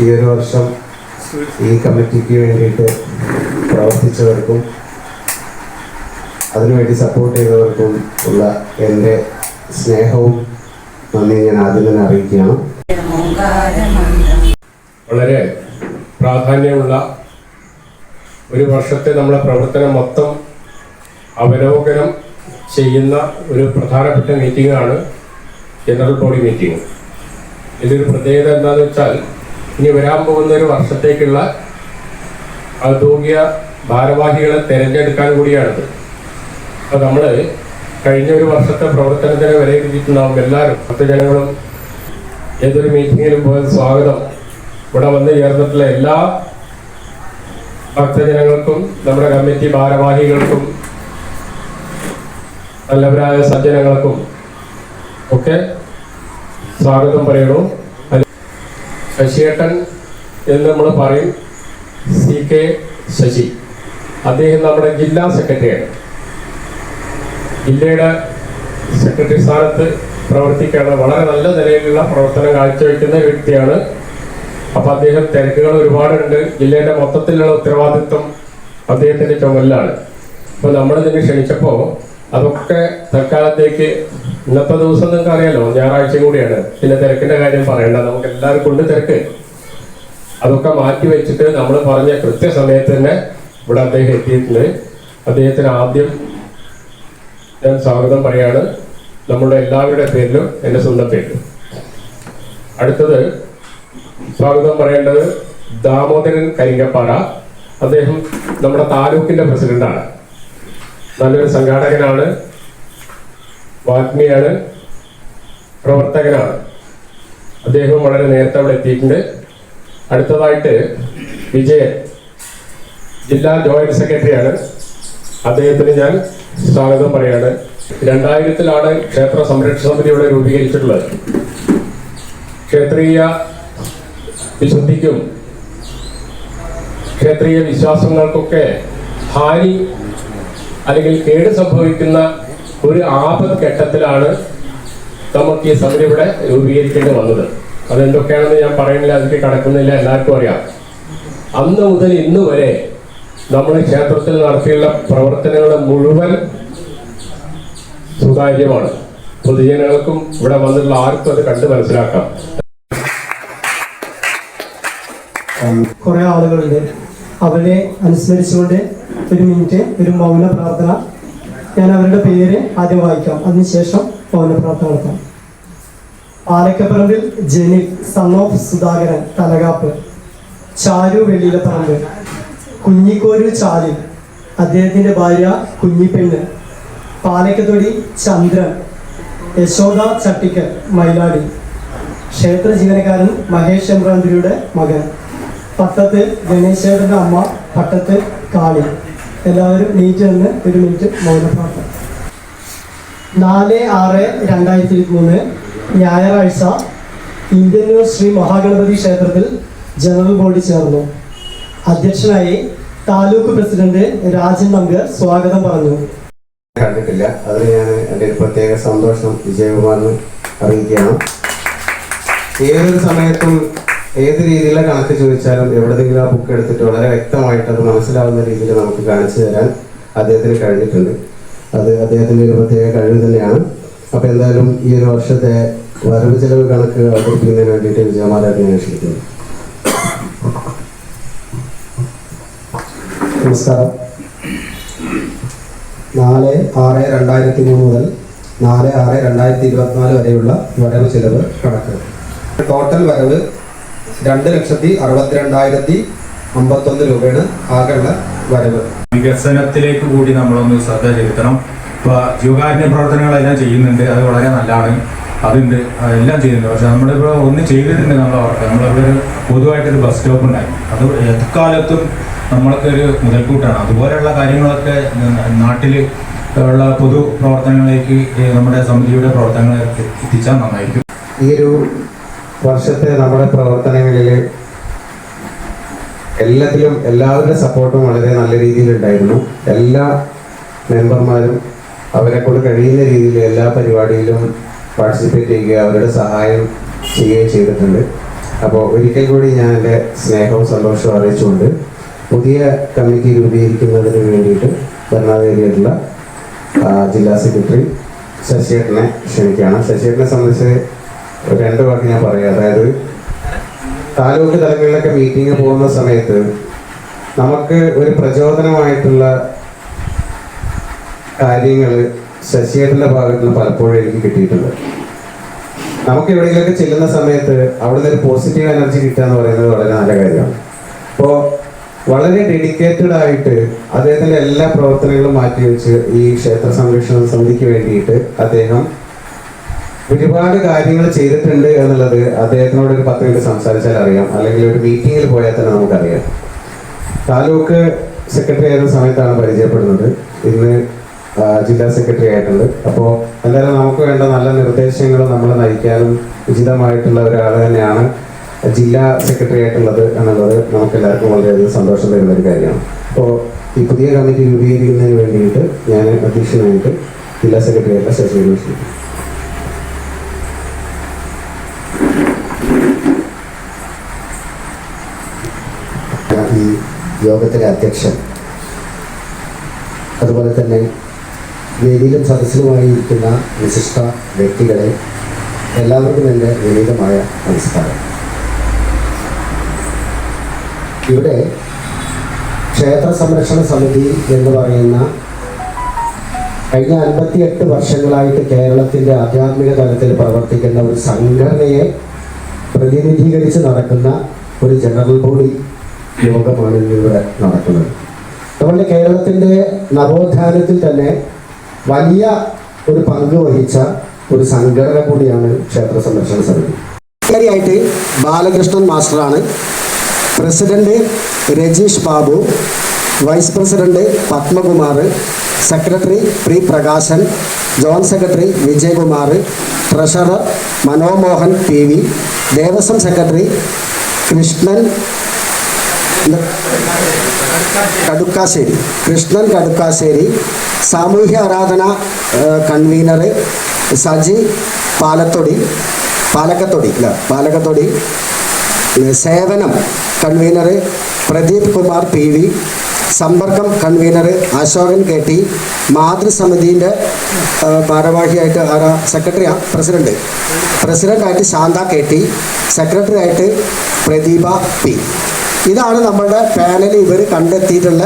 ഈ ഒരു വർഷം ഈ കമ്മിറ്റിക്ക് വേണ്ടിയിട്ട് പ്രവർത്തിച്ചവർക്കും അതിനുവേണ്ടി സപ്പോർട്ട് ചെയ്തവർക്കും ഉള്ള എൻ്റെ സ്നേഹവും നന്ദി ഞാൻ ആദ്യം തന്നെ അറിയിക്കുകയാണ്. വളരെ പ്രാധാന്യമുള്ള ഒരു വർഷത്തെ നമ്മളെ പ്രവർത്തനം മൊത്തം അവലോകനം ചെയ്യുന്ന ഒരു പ്രധാനപ്പെട്ട മീറ്റിംഗാണ് ജനറൽ ബോഡി മീറ്റിംഗ്. ഇതിലൊരു പ്രത്യേകത എന്താണെന്ന് വെച്ചാൽ ഇനി വരാൻ പോകുന്ന ഒരു വർഷത്തേക്കുള്ള ഔദ്യോഗിക ഭാരവാഹികളെ തിരഞ്ഞെടുക്കാൻ കൂടിയാണിത്. അപ്പോൾ നമ്മൾ കഴിഞ്ഞ ഒരു വർഷത്തെ പ്രവർത്തനത്തിന് വിലയിരുത്തിയിട്ടുണ്ടാവും. എല്ലാവരും ഭക്തജനങ്ങളും ഏതൊരു മീറ്റിങ്ങിലും പോയ സ്വാഗതം. ഇവിടെ വന്ന് ചേർന്നിട്ടുള്ള എല്ലാ ഭക്തജനങ്ങൾക്കും നമ്മുടെ കമ്മിറ്റി ഭാരവാഹികൾക്കും നല്ലവരായ സജ്ജനങ്ങൾക്കും ഒക്കെ സ്വാഗതം പറയണു. ശശിയേട്ടൻ എന്ന് നമ്മൾ പറയും, CK ശശി. അദ്ദേഹം നമ്മുടെ ജില്ലാ സെക്രട്ടറിയാണ്. ജില്ലയുടെ സെക്രട്ടറി സ്ഥാനത്ത് പ്രവർത്തിക്കുകയാണ്. വളരെ നല്ല നിലയിലുള്ള പ്രവർത്തനം കാഴ്ചവെക്കുന്ന വ്യക്തിയാണ്. അപ്പം അദ്ദേഹം തിരക്കുകൾ ഒരുപാടുണ്ട്. ജില്ലയുടെ മൊത്തത്തിലുള്ള ഉത്തരവാദിത്വം അദ്ദേഹത്തിൻ്റെ ചുമലിലാണ്. അപ്പോൾ നമ്മളിതിന് ക്ഷണിച്ചപ്പോൾ അതൊക്കെ തൽക്കാലത്തേക്ക് ഇന്നത്തെ ദിവസം നിങ്ങൾക്ക് അറിയാലോ, ഞായറാഴ്ച കൂടിയാണ്. പിന്നെ തിരക്കിൻ്റെ കാര്യം പറയണ്ട, നമുക്ക് എല്ലാവർക്കും കൊണ്ട് തിരക്ക്. അതൊക്കെ മാറ്റി വെച്ചിട്ട് നമ്മൾ പറഞ്ഞ കൃത്യസമയത്ത് തന്നെ ഇവിടെ അദ്ദേഹം എത്തിയിട്ടുണ്ട്. അദ്ദേഹത്തിന് ആദ്യം ഞാൻ സ്വാഗതം പറയാണ്, നമ്മുടെ എല്ലാവരുടെ പേരിലും എൻ്റെ സ്വന്തം പേരിലും. അടുത്തത് സ്വാഗതം പറയേണ്ടത് ദാമോദരൻ കരിങ്കപ്പാറ. അദ്ദേഹം നമ്മുടെ താലൂക്കിൻ്റെ പ്രസിഡന്റാണ്. നല്ലൊരു സംഘാടകനാണ്, വാഗ്മിയാണ്, പ്രവർത്തകനാണ്. അദ്ദേഹം വളരെ നേരത്തെ അവിടെ എത്തിയിട്ടുണ്ട്. അടുത്തതായിട്ട് വിജയൻ, ജില്ലാ ജോയിന്റ് സെക്രട്ടറിയാണ്. അദ്ദേഹത്തിന് ഞാൻ സ്വാഗതം പറയാണ്. 2000-ലാണ് ക്ഷേത്ര സംരക്ഷണ സമിതി ഇവിടെ രൂപീകരിച്ചിട്ടുള്ളത്. ക്ഷേത്രീയ വിശുദ്ധിക്കും ക്ഷേത്രീയ വിശ്വാസങ്ങൾക്കൊക്കെ ഹാനി അല്ലെങ്കിൽ കേട് സംഭവിക്കുന്ന ഒരു ആപത് ഘട്ടത്തിലാണ് നമുക്ക് ഈ സമിതി ഇവിടെ രൂപീകരിക്കേണ്ടി വന്നത്. അതെന്തൊക്കെയാണെന്ന് ഞാൻ പറയുന്നില്ല, അതിലേക്ക് കടക്കുന്നില്ല, എല്ലാവർക്കും അറിയാം. അന്ന് മുതൽ ഇന്ന് വരെ നമ്മൾ ക്ഷേത്രത്തിൽ നടത്തിയുള്ള പ്രവർത്തനങ്ങൾ മുഴുവൻ സുതാര്യമാണ്. പൊതുജനങ്ങൾക്കും ഇവിടെ വന്നിട്ടുള്ള ആർക്കും അത് കണ്ട് മനസ്സിലാക്കാം. കുറെ ആളുകളുണ്ട്, അവരെ അനുസ്മരിച്ചുകൊണ്ട് ഒരു മിനിറ്റ് ഒരു മൗന പ്രാർത്ഥന. ഞാൻ അവരുടെ പേര് ആദ്യം വായിക്കാം, അതിനുശേഷം മൗന പ്രാർത്ഥന നടത്താം. Palakkaparambil ജനിൽ, son of Sudhakaran, തലകാപ്പ്. ചാരു വെള്ളിയിലപ്പറമ്പ്, കുഞ്ഞിക്കോരു ചാലിൽ, അദ്ദേഹത്തിന്റെ ഭാര്യ കുഞ്ഞിപ്പെണ്ണ്. പാലക്കത്തൊടി ചന്ദ്രൻ, യശോദ ചട്ടിക്കൽ, മൈലാടി. ക്ഷേത്ര ജീവനക്കാരൻ മഹേഷ് എംബ്രാന്തിരിയുടെ മകൻ. പട്ടത്ത് ഗണേശേട്ടൻ്റെ അമ്മ, പട്ടത്ത് കാളി. എല്ലാവരും നീറ്റ് നിന്ന് ഒരു മിനിറ്റ് മൗന പ്രാർത്ഥന. 4/6/2023 ഞായറാഴ്ച ഇന്ത്യന്നൂർ ശ്രീ മഹാഗണപതി ക്ഷേത്രത്തിൽ ജനറൽ ബോഡി ചേർന്നു. അധ്യക്ഷനായി താലൂക്ക് പ്രസിഡന്റ് രാജൻ നമ്പ്യാർ സ്വാഗതം പറഞ്ഞു. കണ്ടിട്ടില്ല, അതിന് ഞാൻ എൻ്റെ ഒരു പ്രത്യേക സന്തോഷം വിജയകുമാറിന് അറിയിക്കുകയാണ്. ഏതൊരു സമയത്തും ഏത് രീതിയിലുള്ള കണക്ക് ചോദിച്ചാലും എവിടെയെങ്കിലും ആ ബുക്ക് എടുത്തിട്ട് വളരെ വ്യക്തമായിട്ട് അത് മനസ്സിലാവുന്ന രീതിയിൽ നമുക്ക് കാണിച്ചു തരാൻ അദ്ദേഹത്തിന് കഴിഞ്ഞിട്ടുണ്ട്. അത് അദ്ദേഹത്തിൻ്റെ ഒരു പ്രത്യേക കഴിവ് തന്നെയാണ്. അപ്പോൾ എന്തായാലും ഈ ഒരു വർഷത്തെ വരവ് ചെലവ് കണക്ക് അവതരിപ്പിക്കുന്നതിന് വേണ്ടിയിട്ട് വിജയകുമാരായിട്ട് ഞാൻ ക്ഷണിക്കുന്നു. നമസ്കാരം. 4/6/2003 മുതൽ 4/6/2024 വരെയുള്ള വരവ് ചെലവ് കണക്ക്. ടോട്ടൽ വരവ് 2,62,051 രൂപയാണ് ആകെയുള്ള വരവ്. വികസനത്തിലേക്ക് കൂടി നമ്മളൊന്ന് ശ്രദ്ധ ചെലുത്തണം. ഇപ്പോൾ ജീവകാരുണ്യ പ്രവർത്തനങ്ങളെല്ലാം ചെയ്യുന്നുണ്ട്, അത് വളരെ നല്ലതാണ്, അതുണ്ട്, എല്ലാം ചെയ്യുന്നുണ്ട്. പക്ഷെ നമ്മളിപ്പോൾ ഒന്ന് ചെയ്തിട്ടുണ്ട് നമ്മളിവിടെ ഒരു പൊതുവായിട്ടൊരു ബസ് സ്റ്റോപ്പ് ഉണ്ടായി. അത് എക്കാലത്തും നമ്മൾക്കൊരു മുതൽക്കൂട്ടാണ്. അതുപോലെയുള്ള കാര്യങ്ങളൊക്കെ നാട്ടിൽ ഉള്ള പൊതു പ്രവർത്തനങ്ങളിലേക്ക് നമ്മുടെ സമിതിയുടെ പ്രവർത്തനങ്ങൾ എത്തിച്ചാൽ നന്നായിരിക്കും. ഈ ഒരു വർഷത്തെ നമ്മുടെ പ്രവർത്തനങ്ങളിൽ എല്ലാത്തിലും എല്ലാവരുടെ സപ്പോർട്ടും വളരെ നല്ല രീതിയിലുണ്ടായിരുന്നു. എല്ലാ മെമ്പർമാരും അവരെ കൊണ്ട് കഴിയുന്ന രീതിയിൽ എല്ലാ പരിപാടിയിലും പാർട്ടിസിപ്പേറ്റ് ചെയ്യുകയും അവരുടെ സഹായം ചെയ്യുകയും ചെയ്തിട്ടുണ്ട്. അപ്പോൾ ഒരിക്കൽ കൂടി ഞാൻ എൻ്റെ സ്നേഹവും സന്തോഷവും അറിയിച്ചുകൊണ്ട് പുതിയ കമ്മിറ്റി രൂപീകരിക്കുന്നതിന് വേണ്ടിയിട്ട് ഭരണാധികാരിയായിട്ടുള്ള ജില്ലാ സെക്രട്ടറി ശശിയേട്ടനെ ക്ഷണിക്കുകയാണ്. ശശിയേട്ടനെ സംബന്ധിച്ച് 2 വാക്ക് ഞാൻ പറയാം. അതായത് താലൂക്ക് തലങ്ങളിലൊക്കെ മീറ്റിംഗ് പോകുന്ന സമയത്ത് നമുക്ക് ഒരു പ്രചോദനമായിട്ടുള്ള കാര്യങ്ങൾ ശശിയേട്ടൻ്റെ ഭാഗത്ത് നിന്ന് പലപ്പോഴും എനിക്ക് കിട്ടിയിട്ടുണ്ട്. നമുക്ക് എവിടെയെങ്കിലുമൊക്കെ ചെല്ലുന്ന സമയത്ത് അവിടുന്ന് ഒരു പോസിറ്റീവ് എനർജി കിട്ടുക എന്ന് പറയുന്നത് വളരെ നല്ല കാര്യമാണ്. അപ്പോൾ വളരെ ഡെഡിക്കേറ്റഡ് ആയിട്ട് അദ്ദേഹത്തിൻ്റെ എല്ലാ പ്രവർത്തനങ്ങളും മാറ്റിവെച്ച് ഈ ക്ഷേത്ര സംരക്ഷണ സമിതിക്ക് വേണ്ടിയിട്ട് അദ്ദേഹം ഒരുപാട് കാര്യങ്ങൾ ചെയ്തിട്ടുണ്ട് എന്നുള്ളത് അദ്ദേഹത്തിനോട് ഒരു 10 മിനിറ്റ് സംസാരിച്ചാൽ അറിയാം, അല്ലെങ്കിൽ ഒരു മീറ്റിങ്ങിൽ പോയാൽ തന്നെ നമുക്കറിയാം. താലൂക്ക് സെക്രട്ടറി ആയിരുന്ന സമയത്താണ് പരിചയപ്പെടുന്നത്, ഇന്ന് ജില്ലാ സെക്രട്ടറി ആയിട്ടുണ്ട്. അപ്പോൾ എന്തായാലും നമുക്ക് വേണ്ട നല്ല നിർദ്ദേശങ്ങളും നമ്മളെ നയിക്കാനും ഉചിതമായിട്ടുള്ള ഒരാൾ തന്നെയാണ് ജില്ലാ സെക്രട്ടറി ആയിട്ടുള്ളത് എന്നുള്ളത് നമുക്ക് എല്ലാവർക്കും വളരെയധികം സന്തോഷം തരുന്ന ഒരു കാര്യമാണ്. അപ്പോൾ ഈ പുതിയ കമ്മിറ്റി രൂപീകരിക്കുന്നതിന് വേണ്ടിയിട്ട് ഞാൻ അധ്യക്ഷനായിട്ട് ജില്ലാ സെക്രട്ടറി ആയിട്ടുള്ള ശശികല ക്ഷണിക്കുന്നു. ഈ യോഗത്തിലെ അധ്യക്ഷൻ, അതുപോലെ തന്നെ വേദിയിലും സദസ്സിലുമായി ഇരിക്കുന്ന വിശിഷ്ട വ്യക്തികളെ എല്ലാവർക്കും എൻ്റെ വിനീതമായ നമസ്കാരം. ഇവിടെ ക്ഷേത്ര സംരക്ഷണ സമിതി എന്ന് പറയുന്ന കഴിഞ്ഞ 58 വർഷങ്ങളായിട്ട് കേരളത്തിൻ്റെ ആധ്യാത്മിക തലത്തിൽ പ്രവർത്തിക്കുന്ന ഒരു സംഘടനയെ പ്രതിനിധീകരിച്ച് നടക്കുന്ന ഒരു ജനറൽ ബോഡി യോഗമാണ് ഇന്നിവിടെ നടക്കുന്നത്. അതുകൊണ്ട് കേരളത്തിൻ്റെ നവോത്ഥാനത്തിൽ തന്നെ വലിയ ഒരു പങ്ക് വഹിച്ച ഒരു സംഘടന കൂടിയാണ് ക്ഷേത്ര സംരക്ഷണ സമിതി. ആയിട്ട് ബാലകൃഷ്ണൻ മാസ്റ്ററാണ്, president Rajeesh Babu, vice president Padmakumar, secretary P Prakashan, joint secretary Vijayakumar, treasurer Manomohan PV, Devaswom secretary Krishnan Kadukkassery, സാമൂഹ്യ ആരാധന കൺവീനർ സജി പാലക്കത്തൊടി, സേവനം കൺവീനർ പ്രദീപ് കുമാർ PV, സമ്പർക്കം കൺവീനർ അശോകൻ KT, മാതൃസമിതിൻ്റെ ഭാരവാഹിയായിട്ട് പ്രസിഡൻ്റായിട്ട് ശാന്ത KT, സെക്രട്ടറി ആയിട്ട് പ്രദീപ P. ഇതാണ് നമ്മളുടെ പാനലിൽ ഇവർ കണ്ടെത്തിയിട്ടുള്ള